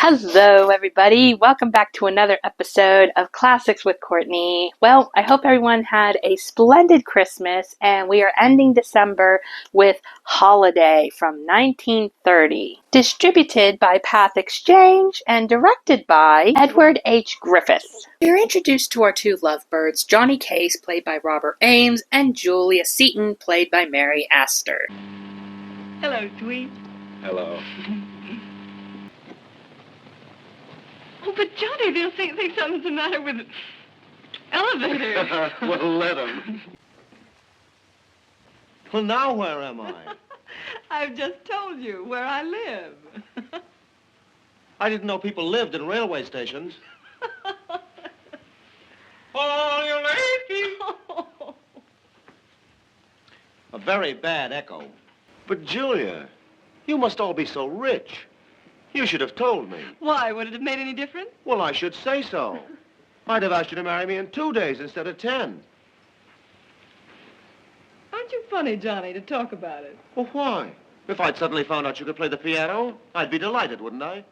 Hello, everybody. Welcome back to another episode of Classics with Courtney. Well, I hope everyone had a splendid Christmas, and we are ending December with Holiday from 1930. Distributed by Path Exchange and directed by Edward H. Griffiths. We are introduced to our two lovebirds, Johnny Case, played by Robert Ames, and Julia Seton, played by Mary Astor. Hello, sweet. Hello. Oh, but Johnny, they'll think something's the matter with the elevator. Well, let him. Well, now where am I? I've just told you where I live. I didn't know people lived in railway stations. Oh, you lady! A very bad echo. But, Julia, you must all be so rich. You should have told me. Why? Would it have made any difference? Well, I should say so. I'd have asked you to marry me in 2 days instead of 10. Aren't you funny, Johnny, to talk about it? Well, why? If I'd suddenly found out you could play the piano, I'd be delighted, wouldn't I?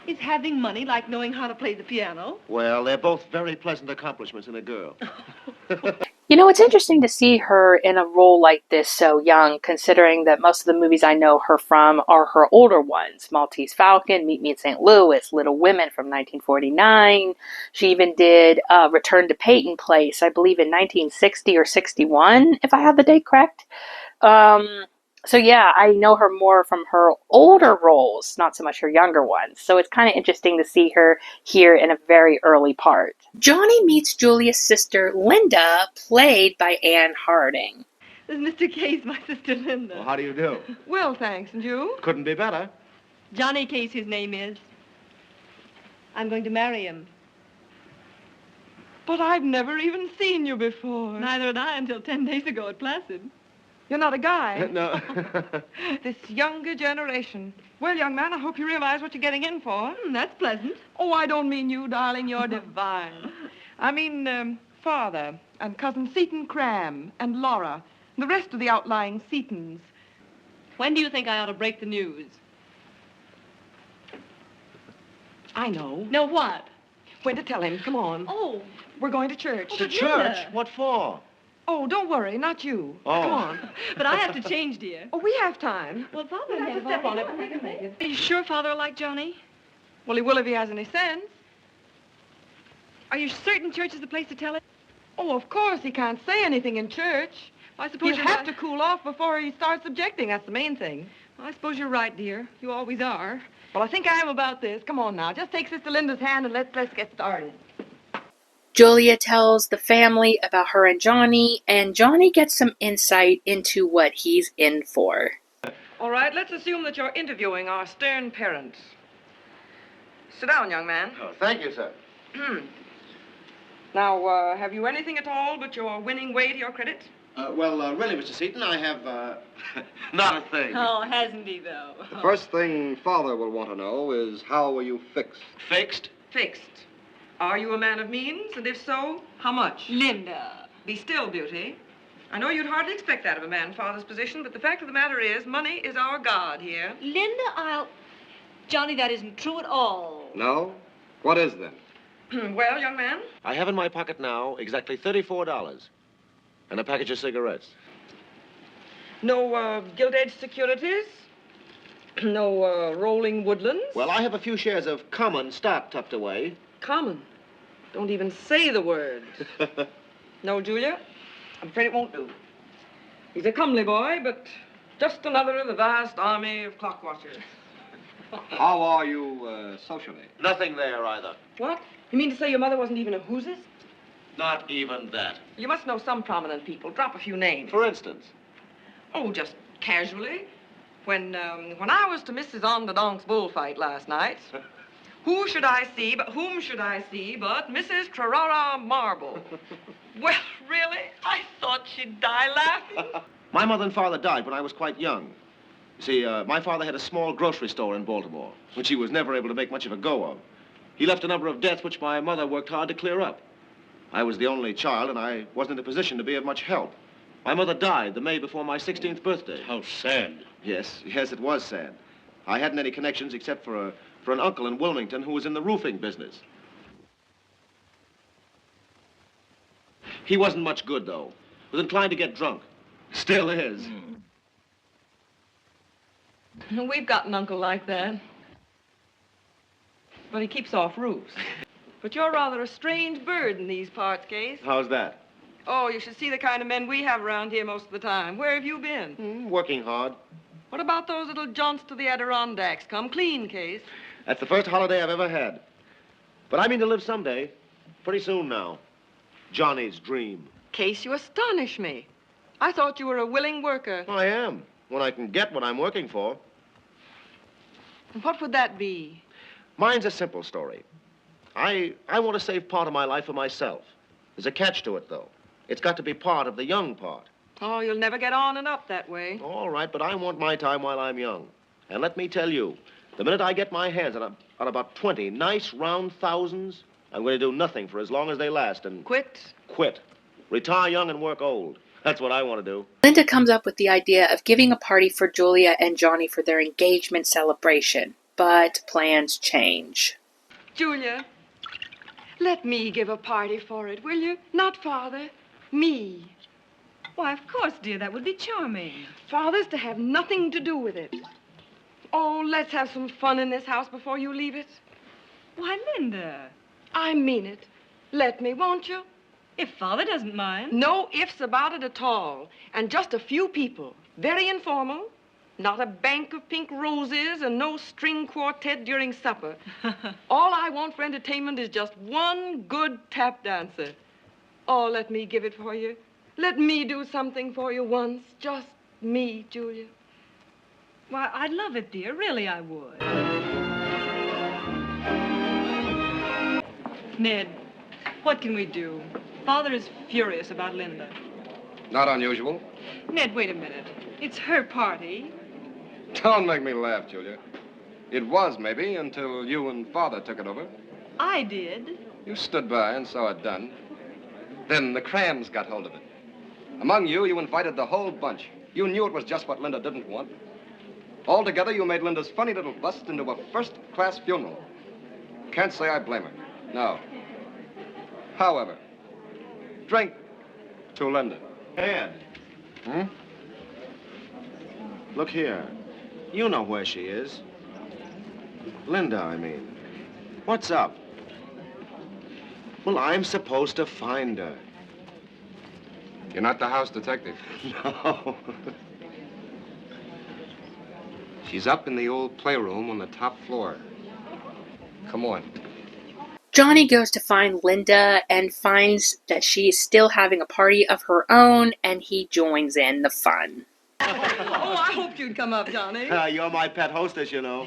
Is having money like knowing how to play the piano? Well, they're both very pleasant accomplishments in a girl. You know, it's interesting to see her in a role like this so young, considering that most of the movies I know her from are her older ones. Maltese Falcon, Meet Me in St. Louis, Little Women from 1949. She even did Return to Peyton Place, I believe in 1960 or 61, if I have the date correct. So yeah, I know her more from her older roles, not so much her younger ones. So it's kind of interesting to see her here in a very early part. Johnny meets Julia's sister, Linda, played by Anne Harding. This is Mr. Case, my sister Linda. Well, how do you do? Well, thanks. And you? Couldn't be better. Johnny Case, his name is. I'm going to marry him. But I've never even seen you before. Neither had I until 10 days ago at Placid. You're not a guy. No. This younger generation. Well, young man, I hope you realize what you're getting in for. That's pleasant. Oh, I don't mean you, darling. You're divine. I mean, Father and Cousin Seton Cram and Laura and the rest of the outlying Setons. When do you think I ought to break the news? I know. No, what? When to tell him. Come on. Oh. We're going to church. To but church? Linda. What for? Oh, don't worry. Not you. Oh. Come on. But I have to change, dear. Oh, we have time. Well, Father We'll have to step on it, but we can make it. Are you sure Father will like Johnny? Well, he will if he has any sense. Are you certain church is the place to tell it? Oh, of course, he can't say anything in church. I suppose He'll you're have to cool off before he starts objecting. That's the main thing. I suppose you're right, dear. You always are. Well, I think I am about this. Come on now. Just take Sister Linda's hand and let's get started. Julia tells the family about her and Johnny gets some insight into what he's in for. All right, let's assume that you're interviewing our stern parents. Sit down, young man. Oh, thank you, sir. Now, have you anything at all but your winning way to your credit? Really, Mr. Seton, I have, not a thing. Oh, hasn't he, though? The first thing Father will want to know is how were you fixed? Fixed? Fixed. Are you a man of means? And if so, how much? Linda. Be still, Beauty. I know you'd hardly expect that of a man in Father's position, but the fact of the matter is, money is our god here. Linda, Johnny, that isn't true at all. No? What is then? Well, young man? I have in my pocket now exactly $34 and a package of cigarettes. No, gilt-edged securities? No, rolling woodlands? Well, I have a few shares of common stock tucked away. Common. Don't even say the word. No, Julia? I'm afraid it won't do. He's a comely boy, but just another of the vast army of clock watchers. How are you socially? Nothing there either. What? You mean to say your mother wasn't even a whoosist? Not even that. You must know some prominent people. Drop a few names. For instance? Oh, just casually. When I was to Mrs. On the Donk's bullfight last night, whom should I see but Mrs. Trarara Marble? Well, really? I thought she'd die laughing. My mother and father died when I was quite young. You see, my father had a small grocery store in Baltimore, which he was never able to make much of a go of. He left a number of debts which my mother worked hard to clear up. I was the only child, and I wasn't in a position to be of much help. My mother died the May before my 16th birthday. How sad. Yes, it was sad. I hadn't any connections except for an uncle in Wilmington who was in the roofing business. He wasn't much good, though. Was inclined to get drunk. Still is. We've got an uncle like that. But he keeps off roofs. But you're rather a strange bird in these parts, Case. How's that? Oh, you should see the kind of men we have around here most of the time. Where have you been? Working hard. What about those little jaunts to the Adirondacks? Come clean, Case. That's the first holiday I've ever had. But I mean to live someday. Pretty soon now. Johnny's dream. Case, you astonish me. I thought you were a willing worker. I am, when I can get what I'm working for. And what would that be? Mine's a simple story. I want to save part of my life for myself. There's a catch to it, though. It's got to be part of the young part. Oh, you'll never get on and up that way. All right, but I want my time while I'm young. And let me tell you, the minute I get my hands on about 20 nice round thousands, I'm going to do nothing for as long as they last and... Quit? Quit. Retire young and work old. That's what I want to do. Linda comes up with the idea of giving a party for Julia and Johnny for their engagement celebration, but plans change. Julia, let me give a party for it, will you? Not Father, me. Why, of course, dear, that would be charming. Father's to have nothing to do with it. Oh, let's have some fun in this house before you leave it. Why, Linda, I mean it. Let me, won't you? if Father doesn't mind. No ifs about it at all. And just a few people. Very informal. Not a bank of pink roses and no string quartet during supper. All I want for entertainment is just one good tap dancer. Oh, let me give it for you. Let me do something for you once. Just me, Julia. Why, I'd love it, dear. Really, I would. Ned, what can we do? Father is furious about Linda. Not unusual. Ned, wait a minute. It's her party. Don't make me laugh, Julia. It was, maybe, until you and Father took it over. I did. You stood by and saw it done. Then the Crams got hold of it. Among you, you invited the whole bunch. You knew it was just what Linda didn't want. Altogether, you made Linda's funny little bust into a first-class funeral. Can't say I blame her. No. However, drink to Linda. Ed. Hmm? Look here. You know where she is. Linda, I mean. What's up? Well, I'm supposed to find her. You're not the house detective. No. She's up in the old playroom on the top floor. Come on. Johnny goes to find Linda and finds that she is still having a party of her own, and he joins in the fun. Oh, I hoped you'd come up, Johnny. You're my pet hostess, you know.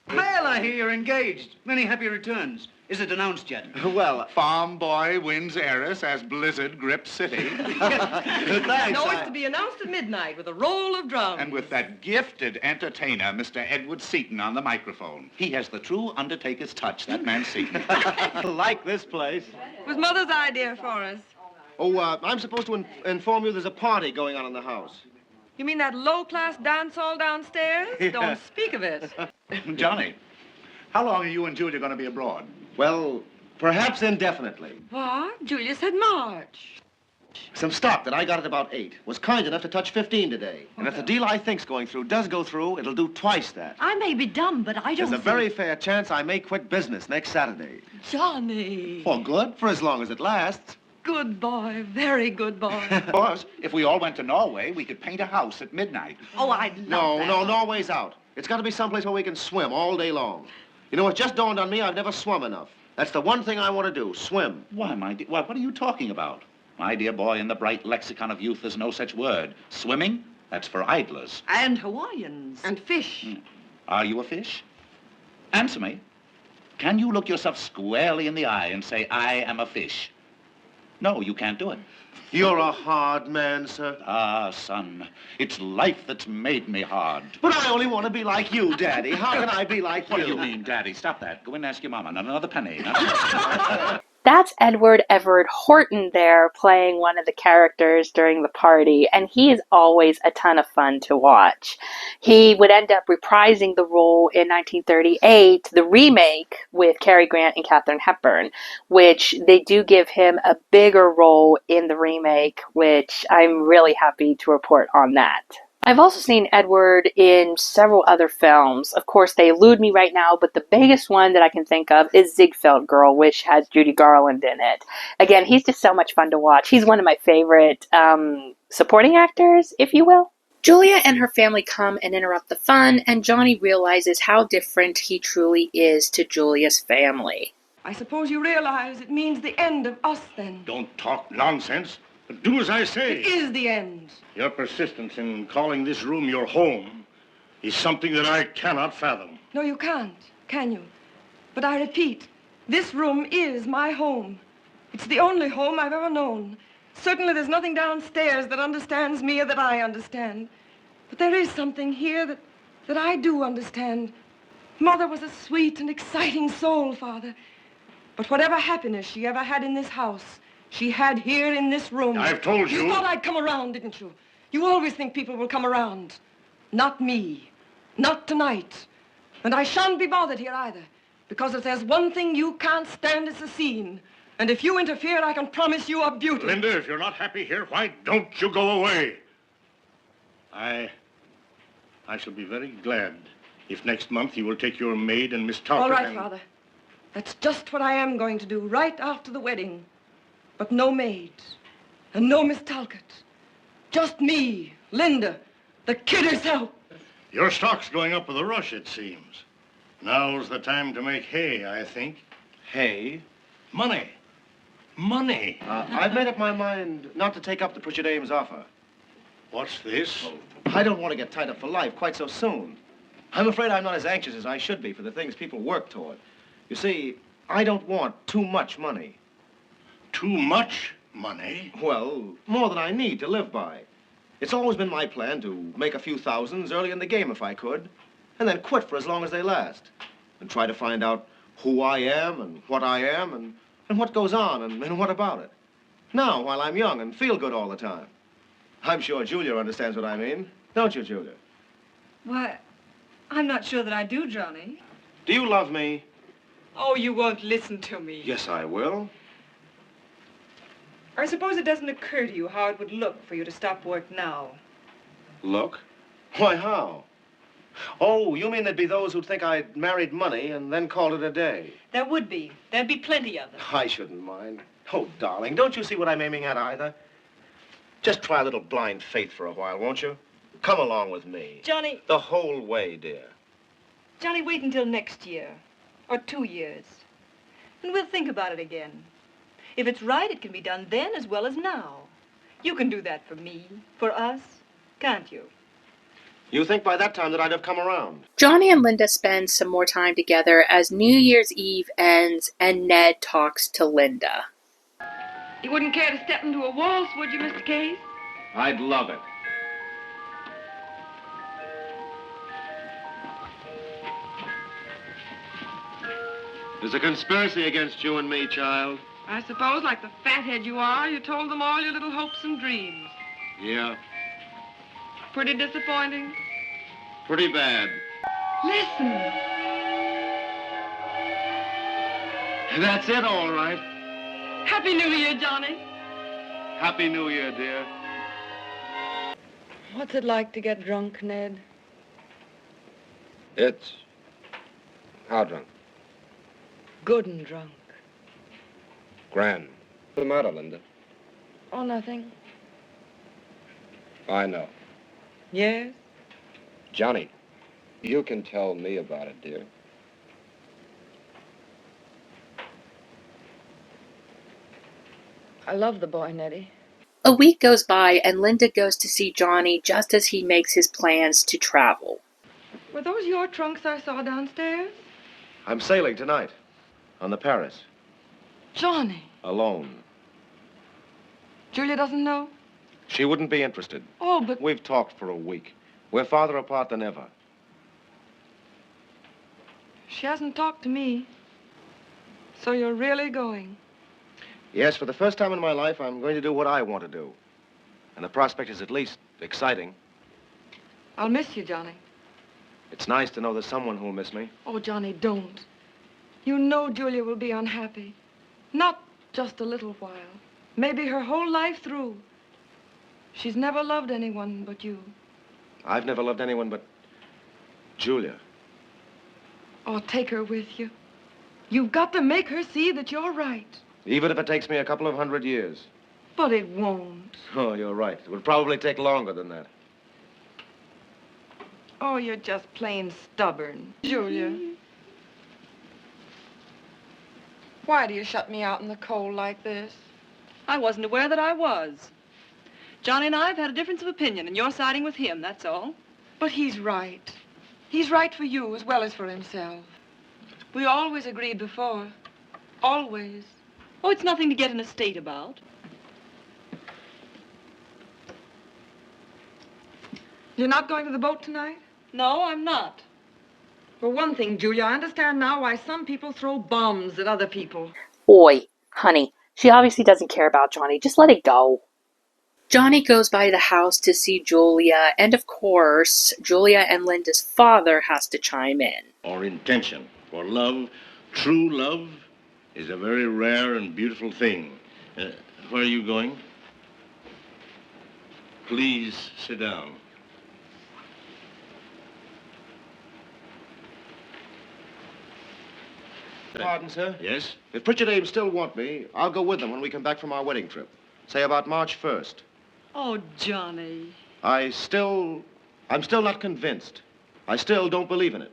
Well, I hear you're engaged. Many happy returns. Is it announced yet? Well, Farm boy wins heiress as blizzard grips city. thanks. No, it's to be announced at midnight with a roll of drums. And with that gifted entertainer, Mr. Edward Seaton, on the microphone. He has the true undertaker's touch, that man Seaton. I like this place. It was Mother's idea for us. Oh, I'm supposed to inform you there's a party going on in the house. You mean that low-class dance hall downstairs? Yeah. Don't speak of it. Johnny, how long are you and Julia going to be abroad? Well, perhaps indefinitely. What? Julia said March. Some stock that I got at about 8 was kind enough to touch 15 today. And if the deal I think's going through does go through, it'll do twice that. I may be dumb, but I don't There's a very fair chance I may quit business next Saturday. Johnny. For good, for as long as it lasts. Good boy. Very good boy. Of course, if we all went to Norway, we could paint a house at midnight. Oh, I'd love No, Norway's out. It's got to be someplace where we can swim all day long. You know, it just dawned on me I've never swum enough. That's the one thing I want to do, swim. Why, my dear, what are you talking about? My dear boy, in the bright lexicon of youth, there's no such word. Swimming? That's for idlers. And Hawaiians. And fish. Are you a fish? Answer me. Can you look yourself squarely in the eye and say, I am a fish? No, you can't do it. You're a hard man, sir. Ah, son, it's life that's made me hard. But I only want to be like you, Daddy. How can I be like What you? do you mean, Daddy? Stop that. Go in and ask your mama. Not another penny. That's Edward Everett Horton there playing one of the characters during the party, and he is always a ton of fun to watch. He would end up reprising the role in 1938, the remake with Cary Grant and Katharine Hepburn, which they do give him a bigger role in the remake, which I'm really happy to report on that. I've also seen Edward in several other films. Of course, they elude me right now, but the biggest one that I can think of is Ziegfeld Girl, which has Judy Garland in it. Again, he's just so much fun to watch. He's one of my favorite supporting actors, if you will. Julia and her family come and interrupt the fun, and Johnny realizes how different he truly is to Julia's family. I suppose you realize it means the end of us, then. Don't talk nonsense. Do as I say. It is the end. Your persistence in calling this room your home is something that I cannot fathom. No, you can't, can you? But I repeat, this room is my home. It's the only home I've ever known. Certainly there's nothing downstairs that understands me or that I understand. But there is something here that I do understand. Mother was a sweet and exciting soul, Father. But whatever happiness she ever had in this house, she had here in this room. I've told you. You thought I'd come around, didn't you? You always think people will come around. Not me. Not tonight. And I shan't be bothered here either. Because if there's one thing you can't stand, it's a scene. And if you interfere, I can promise you a beauty. Linda, if you're not happy here, why don't you go away? I shall be very glad if next month you will take your maid and Miss Talcott. All right, Father. That's just what I am going to do right after the wedding. But no maid, and no Miss Talcott. Just me, Linda, the kid herself. Your stock's going up with a rush, it seems. Now's the time to make hay, I think. Hay? Money. Money. I've made up my mind not to take up the Pritchard Ames offer. What's this? I don't want to get tied up for life quite so soon. I'm afraid I'm not as anxious as I should be for the things people work toward. You see, I don't want too much money. Too much money? Well, more than I need to live by. It's always been my plan to make a few thousands early in the game if I could, and then quit for as long as they last, and try to find out who I am and what I am and what goes on and what about it. Now, while I'm young and feel good all the time. I'm sure Julia understands what I mean. Don't you, Julia? Why, I'm not sure that I do, Johnny. Do you love me? Oh, you won't listen to me. Yes, I will. I suppose it doesn't occur to you how it would look for you to stop work now. Look? Why, how? Oh, you mean there'd be those who'd think I'd married money and then called it a day? There would be. There'd be plenty of them. I shouldn't mind. Oh, darling, don't you see what I'm aiming at either? Just try a little blind faith for a while, won't you? Come along with me. Johnny. The whole way, dear. Johnny, wait until next year. Or 2 years. And we'll think about it again. If it's right, it can be done then as well as now. You can do that for me, for us, can't you? You think by that time that I'd have come around? Johnny and Linda spend some more time together as New Year's Eve ends and Ned talks to Linda. You wouldn't care to step into a waltz, would you, Mr. Case? I'd love it. There's a conspiracy against you and me, child. I suppose, like the fathead you are, you told them all your little hopes and dreams. Yeah, Pretty disappointing. pretty bad. Listen. That's it, all right. Happy New Year, Johnny. Happy New Year, dear. What's it like to get drunk, Ned? It's... how drunk? Good and drunk. Grand. What's the matter, Linda? Oh, nothing. I know. Yes? Johnny, you can tell me about it, dear. I love the boy, Nettie. A week goes by and Linda goes to see Johnny just as he makes his plans to travel. Were those your trunks I saw downstairs? I'm sailing tonight on the Paris, Johnny. alone. Julia doesn't know? She wouldn't be interested. Oh, but... We've talked for a week. We're farther apart than ever. She hasn't talked to me. So you're really going? Yes, for the first time in my life, I'm going to do what I want to do. And the prospect is at least exciting. I'll miss you, Johnny. It's nice to know there's someone who'll miss me. Oh, Johnny, don't. You know Julia will be unhappy. Not just a little while. Maybe her whole life through. She's never loved anyone but you. I've never loved anyone but Julia. Oh, take her with you. You've got to make her see that you're right. Even if it takes me a couple of 100 years. But it won't. Oh, you're right. It would probably take longer than that. Oh, you're just plain stubborn. Julia. Why do you shut me out in the cold like this? I wasn't aware that I was. Johnny and I have had a difference of opinion, and you're siding with him, that's all. But he's right. He's right for you as well as for himself. We always agreed before. Always. Oh, it's nothing to get in a state about. You're not going to the boat tonight? No, I'm not. For one thing, Julia, I understand now why some people throw bombs at other people. Boy, honey, she obviously doesn't care about Johnny. Just let it go. Johnny goes by the house to see Julia, and of course, Julia and Linda's father has to chime in. Or intention. For love, true love, is a very rare and beautiful thing. Where are you going? Please sit down. Pardon, sir? Yes? If Pritchard Ames still want me, I'll go with them when we come back from our wedding trip. Say about March 1st. Oh, Johnny. I'm still not convinced. I still don't believe in it.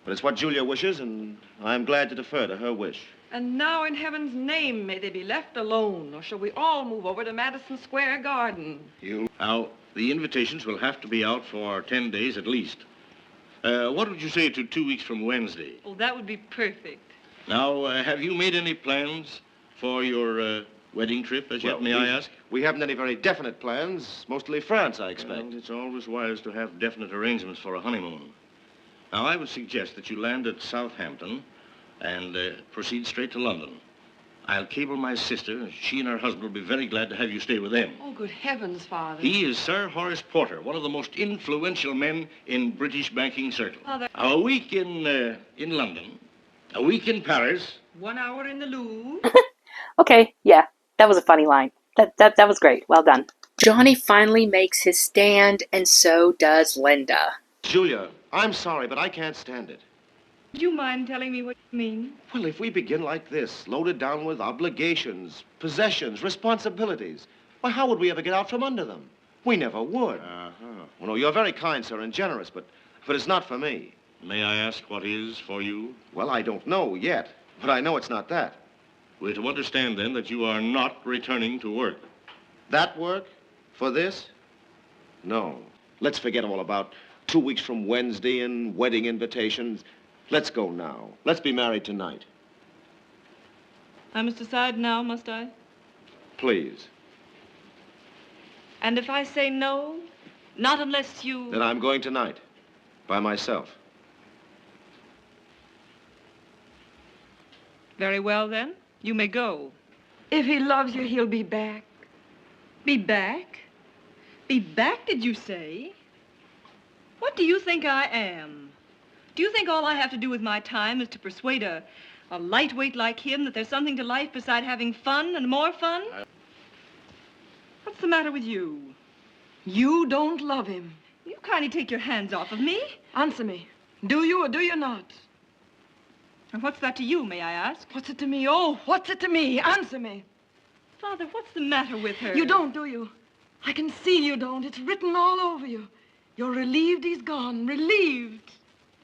But it's what Julia wishes, and I'm glad to defer to her wish. And now, in heaven's name, may they be left alone, or shall we all move over to Madison Square Garden? Now, the invitations will have to be out for 10 days at least. What would you say to 2 weeks from Wednesday? Oh, that would be perfect. Now, have you made any plans for your wedding trip as yet, may I ask? We haven't any very definite plans. Mostly France, I expect. Well, it's always wise to have definite arrangements for a honeymoon. Now, I would suggest that you land at Southampton and proceed straight to London. I'll cable my sister. She and her husband will be very glad to have you stay with them. Oh, good heavens, Father. He is Sir Horace Porter, one of the most influential men in British banking circles. Father. A week in London, a week in Paris. 1 hour in the Louvre. Okay, yeah, that was a funny line. That was great. Well done. Johnny finally makes his stand, and so does Linda. Julia, I'm sorry, but I can't stand it. Do you mind telling me what you mean? Well, if we begin like this, loaded down with obligations, possessions, responsibilities, why, how would we ever get out from under them? We never would. Well, no, you're very kind, sir, and generous, but it's not for me. May I ask what is for you? Well, I don't know yet, but I know it's not that. We're to understand, then, that you are not returning to work. That work? For this? No. Let's forget all about 2 weeks from Wednesday and wedding invitations. Let's go now. Let's be married tonight. I must decide now, must I? Please. And if I say no, not unless you... Then I'm going tonight. By myself. Very well, then. You may go. If he loves you, he'll be back. Be back? Be back, did you say? What do you think I am? Do you think all I have to do with my time is to persuade a lightweight like him that there's something to life beside having fun and more fun? What's the matter with you? You don't love him. You kindly take your hands off of me. Answer me. Do you or do you not? And what's that to you, may I ask? What's it to me? Oh, what's it to me? Answer me. Father, what's the matter with her? You don't, do you? I can see you don't. It's written all over you. You're relieved he's gone. Relieved.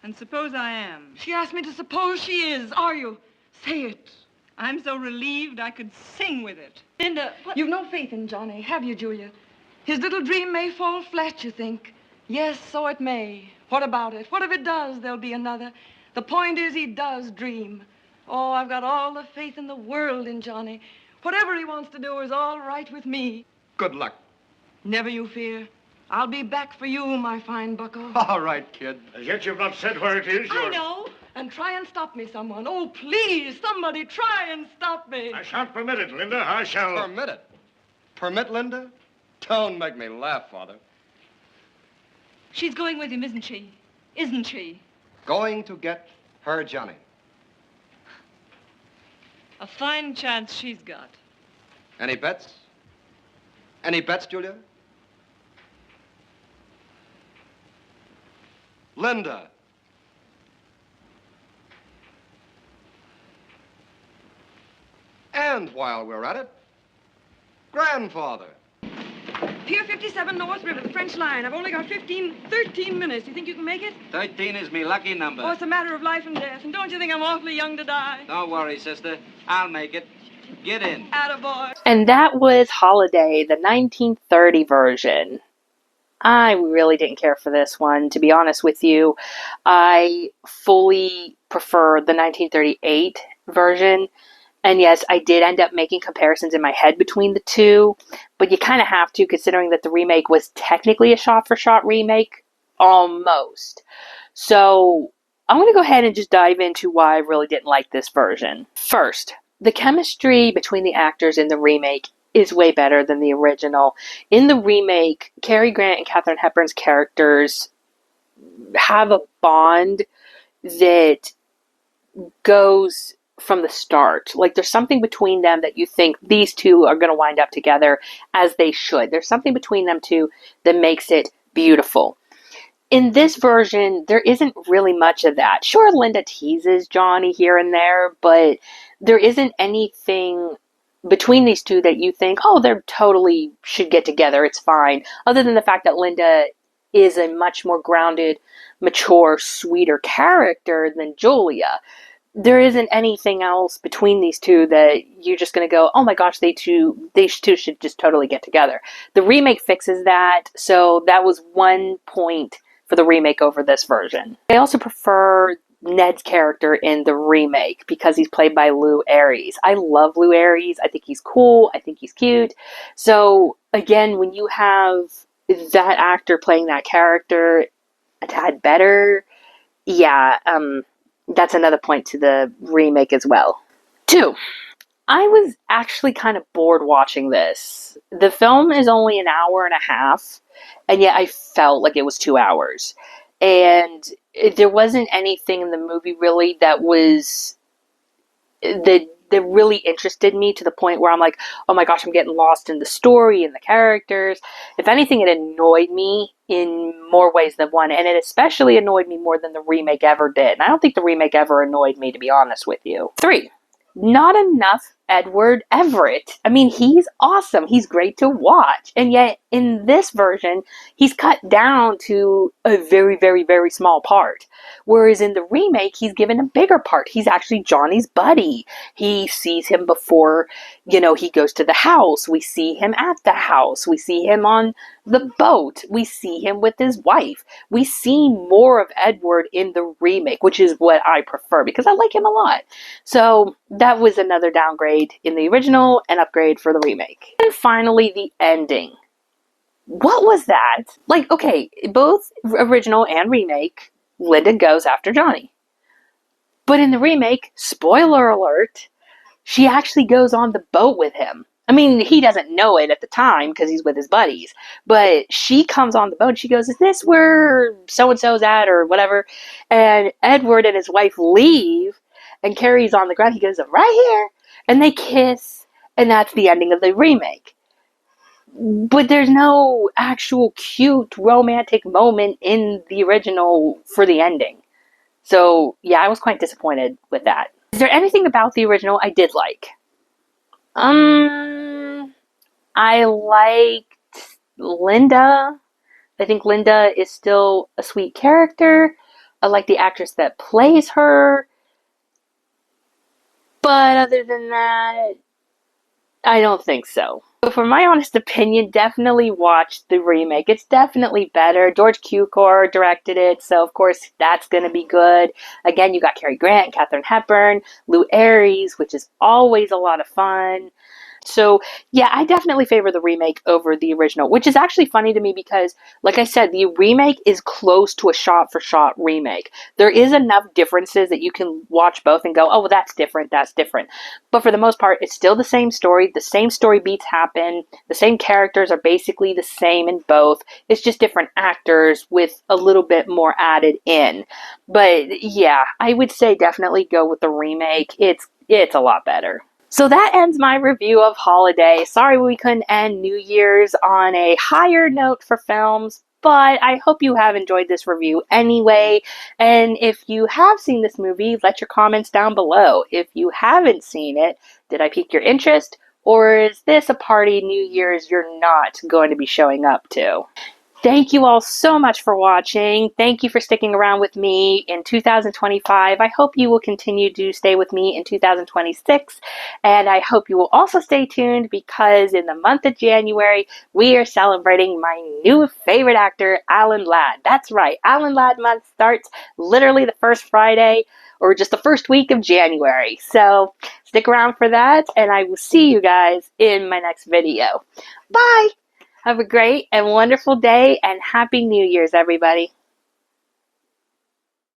And suppose I am. She asked me to suppose she is. Are you? Say it. I'm so relieved I could sing with it. Linda, what... You've no faith in Johnny, have you, Julia? His little dream may fall flat, you think. Yes, so it may. What about it? What if it does? There'll be another. The point is he does dream. Oh, I've got all the faith in the world in Johnny. Whatever he wants to do is all right with me. Good luck. Never you fear. I'll be back for you, my fine bucko. All right, kid. As yet you've not said where it is. I know. And try and stop me, someone. Oh, please, somebody try and stop me. I shan't permit it, Linda. I shall... Permit it? Permit, Linda? Don't make me laugh, Father. She's going with him, isn't she? Isn't she? Going to get her Johnny. A fine chance she's got. Any bets? Any bets, Julia? Linda. And while we're at it, grandfather. Pier 57 North River, the French line. I've only got 13 minutes. You think you can make it? 13 is me lucky number. Oh, it's a matter of life and death. And don't you think I'm awfully young to die? Don't worry, sister. I'll make it. Get in. Attaboy. And that was Holiday, the 1930 version. I really didn't care for this one, to be honest with you. I fully prefer the 1938 version. And yes, I did end up making comparisons in my head between the two, but you kind of have to, considering that the remake was technically a shot-for-shot remake, almost. So I'm going to go ahead and just dive into why I really didn't like this version. First, the chemistry between the actors in the remake is way better than the original. In the remake, Cary Grant and Katharine Hepburn's characters have a bond that goes from the start. Like, there's something between them that you think these two are going to wind up together, as they should. There's something between them two that makes it beautiful. In this version, there isn't really much of that. Sure, Linda teases Johnny here and there, but there isn't anything between these two that you think, oh, they totally should get together, it's fine. Other than the fact that Linda is a much more grounded, mature, sweeter character than Julia. There isn't anything else between these two that you're just going to go, oh my gosh, they two should just totally get together. The remake fixes that, so that was one point for the remake over this version. I also prefer Ned's character in the remake because he's played by Lou Aries. I love Lou Aries. I think he's cool. I think he's cute. So again, when you have that actor playing that character a tad better, yeah, that's another point to the remake as well. 2, I was actually kind of bored watching this. The film is only an hour and a half, and yet I felt like it was 2 hours. And there wasn't anything in the movie really that really interested me to the point where I'm like, oh my gosh, I'm getting lost in the story and the characters. If anything, it annoyed me in more ways than one, and it especially annoyed me more than the remake ever did. And I don't think the remake ever annoyed me, to be honest with you. 3, not enough Edward Everett. I mean, he's awesome. He's great to watch. And yet, in this version, he's cut down to a very, very, very small part. Whereas in the remake, he's given a bigger part. He's actually Johnny's buddy. He sees him before, he goes to the house. We see him at the house. We see him on the boat. We see him with his wife. We see more of Edward in the remake, which is what I prefer because I like him a lot. So that was another downgrade in the original, and upgrade for the remake. And finally, the ending. What was that? Like, okay, both original and remake, Linda goes after Johnny. But in the remake, spoiler alert, she actually goes on the boat with him. I mean, he doesn't know it at the time because he's with his buddies. But she comes on the boat and she goes, is this where so-and-so's at or whatever? And Edward and his wife leave and Carrie's on the ground. He goes, right here. And they kiss. And that's the ending of the remake. But there's no actual cute romantic moment in the original for the ending. So, yeah, I was quite disappointed with that. Is there anything about the original I did like? I liked Linda. I think Linda is still a sweet character. I like the actress that plays her. But other than that, I don't think so. But for my honest opinion, definitely watch the remake. It's definitely better. George Cukor directed it, so of course that's going to be good. Again, you got Cary Grant, Katharine Hepburn, Lou Aries, which is always a lot of fun. So, yeah, I definitely favor the remake over the original, which is actually funny to me because, like I said, the remake is close to a shot for shot remake. There is enough differences that you can watch both and go, oh, well, that's different, that's different. But for the most part, it's still the same story. The same story beats happen. The same characters are basically the same in both. It's just different actors with a little bit more added in. But yeah, I would say definitely go with the remake. It's a lot better. So that ends my review of Holiday. Sorry we couldn't end New Year's on a higher note for films, but I hope you have enjoyed this review anyway. And if you have seen this movie, let your comments down below. If you haven't seen it, did I pique your interest? Or is this a party New Year's you're not going to be showing up to? Thank you all so much for watching. Thank you for sticking around with me in 2025. I hope you will continue to stay with me in 2026. And I hope you will also stay tuned because in the month of January, we are celebrating my new favorite actor, Alan Ladd. That's right, Alan Ladd month starts literally the first Friday or just the first week of January. So stick around for that, and I will see you guys in my next video. Bye! Have a great and wonderful day and Happy New Year's, everybody.